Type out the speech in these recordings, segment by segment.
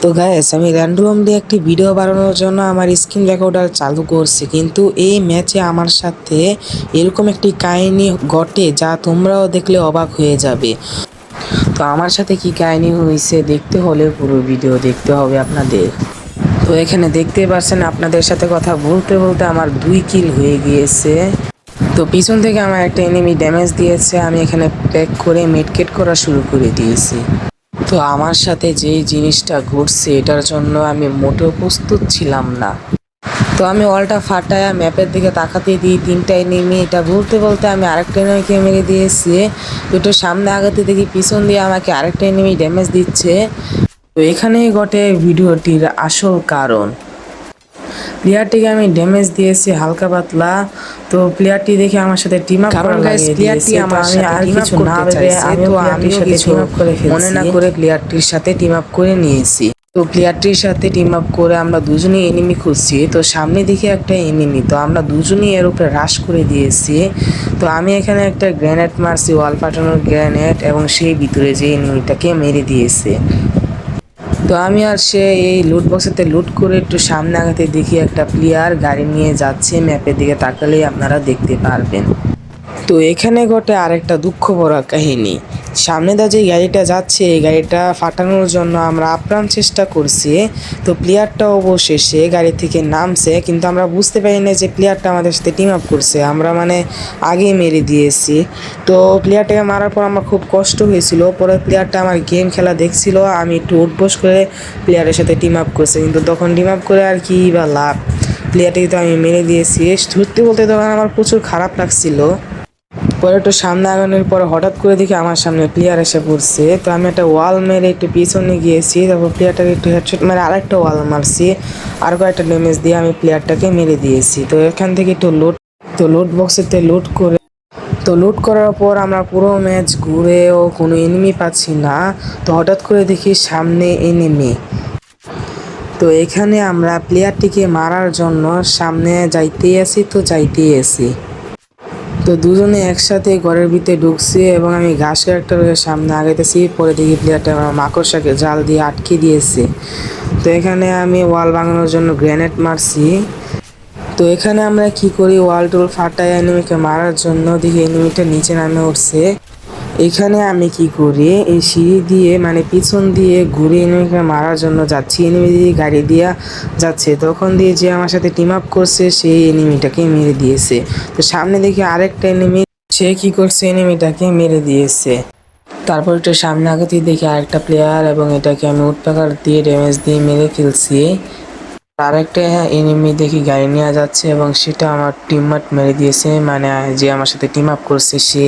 তো গাইস, আমি র্যান্ডমলি একটি ভিডিও বানানোর জন্য আমার স্ক্রিন রেকর্ডার চালু করছি, কিন্তু এই ম্যাচে আমার সাথে এরকম একটি কাহিনী ঘটে যা তোমরাও দেখলে অবাক হয়ে যাবে। তো আমার সাথে কি কাহিনী হয়েছে দেখতে হলে পুরো ভিডিও দেখতে হবে আপনাদের। তো এখানে দেখতে পাচ্ছেন, আপনাদের সাথে কথা বলতে বলতে আমার 2 কিল হয়ে গিয়েছে। তো পিছন থেকে আমার একটা এনিমি ড্যামেজ দিয়েছে, আমি এখানে প্যাক করে মেডকেট করা শুরু করে দিয়েছি। তো আমার সাথে যেই জিনিসটা ঘটছে এটার জন্য আমি মোটেও প্রস্তুত ছিলাম না। তো আমি ওয়ালটা ফাটায়া ম্যাপের দিকে তাকাতে দিই, 3টা এনিমি। এটা বলতে বলতে আমি আরেকটা এনিমিকে মেরে দিয়েছি। একটু সামনে আগাতে দেখি পিছন দিয়ে আমাকে আরেকটা এনিমি ড্যামেজ দিচ্ছে। তো এখানেই ঘটে ভিডিওটির আসল কারণ। প্লেয়ারটিকে আমি ড্যামেজ দিয়েছি হালকা পাতলা। তো প্লেয়ারটি দেখে আমার সাথে টিম আপ করা লাগিয়ে দিয়েছে। তো আমি আর কিছু না ভেবে আমিও প্লেয়ারটির সাথে টিম আপ করে ফেলছি। মনে না করে প্লেয়ারটির সাথে টিম আপ করে নিয়েছি। তো প্লেয়ারটির সাথে টিম আপ করে আমরা দুজনেই এনিমি খুঁজছি। তো সামনে দিকে একটা এনিমি, তো আমরা দুজনেই এর উপরে রাশ করে দিয়েছি। তো আমি এখানে একটা গ্রেনেড মারছি, ওয়াল ফাটানোর গ্রেনেড, এবং সেই ভিতরে যে এনিমিটাকে মেরে দিয়েছে। তো আমি আর সে এই লুট বক্সেতে লুট করে একটু সামনে আগাতে দেখি একটা প্লেয়ার গাড়ি নিয়ে যাচ্ছে। ম্যাপের দিকে তাকালেই আপনারা দেখতে পারবেন। তো এখানে ঘটে আরেকটা দুঃখ ভরা কাহিনী। সামনে দা যে গাড়িটা যাচ্ছে, এই গাড়িটা ফাটানোর জন্য আমরা আপ্রাণ চেষ্টা করছি। তো প্লেয়ারটা অবশেষে গাড়ি থেকে নামছে, কিন্তু আমরা বুঝতে পারি না যে প্লেয়ারটা আমাদের সাথে টিম আপ করছে। আমরা আগেই মেরে দিয়েছি। তো প্লেয়ারটাকে মারার পর আমার খুব কষ্ট হয়েছিল। পরে প্লেয়ারটা আমার গেম খেলা দেখছিল, আমি একটু উঠবোস করে প্লেয়ারের সাথে টিম আপ করছে, কিন্তু তখন টিম আপ করে আর কি বা লাভ, প্লেয়ারটাকে তো আমি মেরে দিয়েছি। সত্যি বলতে তখন আমার প্রচুর খারাপ লাগছিল। পরে একটু সামনে আগানোর পরে হঠাৎ করে দেখি আমার সামনে প্লেয়ার এসে পড়ছে। তো আমি একটা ওয়াল মেরে একটু পিছনে গিয়েছি, তারপর প্লেয়ারটাকে একটু হেডশট মেরে আরেকটা ওয়াল মারছি। আর কয়েকটা ড্যামেজ দিয়ে আমি প্লেয়ারটাকে মেরে দিয়েছি। তো এখান থেকে একটু লুট বক্সেতে লুট করার পর আমরা পুরো ম্যাচ ঘুরেও কোনো এনিমি পাচ্ছি না। তো হঠাৎ করে দেখি সামনে এনিমি। তো এখানে আমরা প্লেয়ারটিকে মারার জন্য সামনে যাইতেই আছি। তো দুজনে একসাথে ঘরের ভিতরে ঢুকছি এবং আমি ঘাস একটা সামনে আগাইতেছি। পরে দেখি প্লেয়ারটা আমার মাকড়সাকে জাল দিয়ে আটকে দিয়েছে। তো এখানে আমি ওয়াল ভাঙানোর জন্য গ্রেনেড মারছি। তো এখানে আমরা কি করি, ওয়াল টোল ফাটাই এনিমিকে মারার জন্য দেখি এনিমিটা নিচে নামে উঠছে। এখানে আমি কি করি, এই সিঁড়ি দিয়ে পিছন দিয়ে ঘুরে এনিমিকে মারার জন্য যাচ্ছি। এনিমি দিয়ে গাড়ি দিয়া যাচ্ছে, তখন দিয়ে যে আমার সাথে টিম আপ করছে সেই এনিমিটাকে মেরে দিয়েছে। তো সামনে দেখি আরেকটা এনিমি, সে কি করছে, এনিমিটাকে মেরে দিয়েছে। তারপর একটু সামনে আগাতেই দেখি আরেকটা প্লেয়ার, এবং এটাকে আমি উডপ্যাকার দিয়ে ড্যামেজ দিয়ে মেরে ফেলছি। আরেকটা এনিমি দেখি গাড়ি নিয়ে যাচ্ছে, এবং সেটা আমার টিমমেট মেরে দিয়েছে, যে আমার সাথে টিম আপ করছে সে।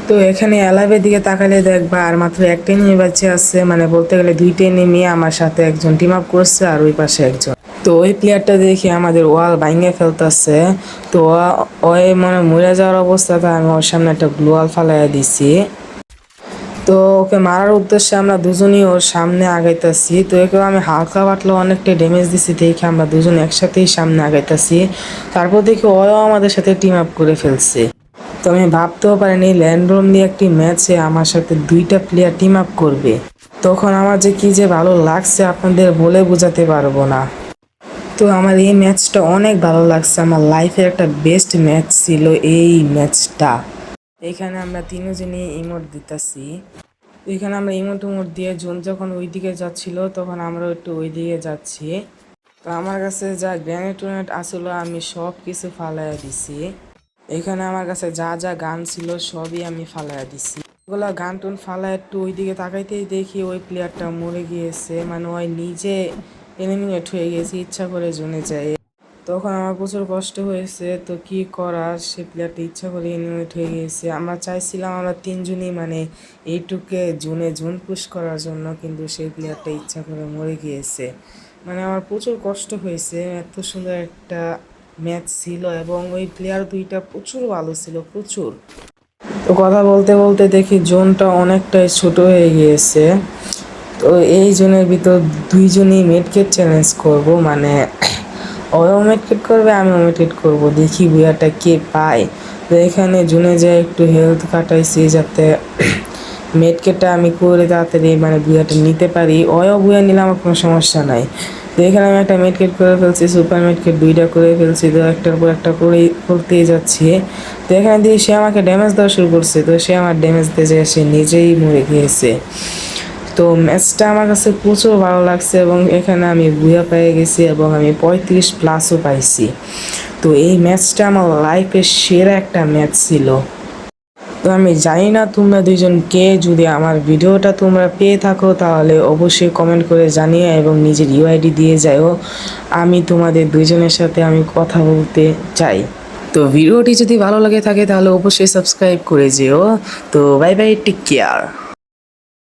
তো এখানে অ্যালাইভের দিকে তাকালে দেখবা আর মাত্র একটা এনিমি বাঁচে আছে, বলতে গেলে 2টা এনিমি আমার সাথে একজন টিম আপ করছে আর ওই পাশে একজন। তো ওই প্লেয়ারটা দেখি আমাদের ওয়াল ভাঙে ফেলতেছে। তো ওই মরে যাওয়ার অবস্থাতে আমি ওর সামনে একটা গ্লোয়াল ফালাইয়া দিছি। তো ওকে মারার উদ্দেশ্যে আমরা দুজনই ওর সামনে আগাইতেছি। তো একে আমি হালকা পাতলা অনেকটা ড্যামেজ দিছি দেখে আমরা দুজন একসাথেই সামনে আগাইতেছি। তারপর দেখি ওও আমাদের সাথে টিম আপ করে ফেলছে। তো আমি ভাবতেও পারিনি র্যান্ডমলি একটি ম্যাচে আমার সাথে 2টা প্লেয়ার টিম আপ করবে। তখন আমার যে কি যে ভালো লাগছে আপনাদের বলে বোঝাতে পারবো না। তো আমার এই ম্যাচটা অনেক ভালো লাগছে, আমার লাইফের একটা বেস্ট ম্যাচ ছিল এই ম্যাচটা। এখানে আমরা তিনজনই ইমোট দিতেছি। এখানে আমরা ইমোট দিয়ে জোন যখন ওই দিকে যাচ্ছিল তখন আমরা একটু ওই দিকে যাচ্ছি। তো আমার কাছে যা গ্রেনেড আসলো আমি সব কিছু ফালাইয়া দিছি। এখানে আমার কাছে যা যা গান ছিল সবই আমি ফালাইয়া দিছি। ওগুলা গান ফালা একটু ওই দিকে তাকাইতেই দেখি ওই প্লেয়ারটা মরে গিয়েছে, ওই নিজে এলিমিনেট হয়ে গেছে, ইচ্ছা করে জোনে যায়। তখন আমার প্রচুর কষ্ট হয়েছে। তো কি করার, সে প্লেয়ারটা ইচ্ছা করে এলিমিনেট হয়ে গিয়েছে। আমরা চাইছিলাম আমরা 3জনই এইটুকে জোন পুশ করার জন্য, কিন্তু সেই প্লেয়ারটা ইচ্ছা করে মরে গিয়েছে। আমার প্রচুর কষ্ট হয়েছে। এত সুন্দর একটা ম্যাচ ছিল এবং ওই প্লেয়ার 2টা প্রচুর ভালো ছিল, প্রচুর। তো কথা বলতে বলতে দেখি জোনটা অনেকটাই ছোট হয়ে গিয়েছে। তো এই জোনের ভিতর 2জনই মেডকেট চ্যালেঞ্জ করব, ওও মেডকেট করবে আমিও মেডকেট করব, দেখি বুয়াটা কে পায়। তো এখানে জোনে যায় একটু হেলথ কাটাইছি যাতে মেডকেটটা আমি করে তাড়াতাড়ি মানে বুয়াটা নিতে পারি, ওয়ও বুয়া নিলে আমার কোনো সমস্যা নাই। তো এখানে আমি একটা মেডকেট করে ফেলছি, সুপার মেডকেট 2টা করে ফেলছি, তো একটার পর একটা করতেই যাচ্ছি। তো এখানে দিয়ে সে আমাকে ড্যামেজ দেওয়া শুরু করছে, তো সে আমার ড্যামেজ দিয়ে যায়, সে নিজেই মরে গিয়েছে। তো ম্যাচটা আমার কাছে প্রচুর ভালো লাগছে এবং এখানে আমি বুয়া পেয়ে গেছি এবং আমি 35+ পাইছি। তো এই ম্যাচটা আমার লাইফের সেরা একটা ম্যাচ ছিল। তো আমি জানি না তোমরা দুইজন কে, যদি আমার ভিডিওটা তোমরা পেয়ে থাকো তাহলে অবশ্যই কমেন্ট করে জানিও এবং নিজের ইউআইডি দিয়ে যাও, আমি তোমাদের দুইজনের সাথে আমি কথা বলতে চাই। তো ভিডিওটি যদি ভালো লাগে থাকে তাহলে অবশ্যই সাবস্ক্রাইব করে যেও। তো বাই বাই, টেক কেয়ার।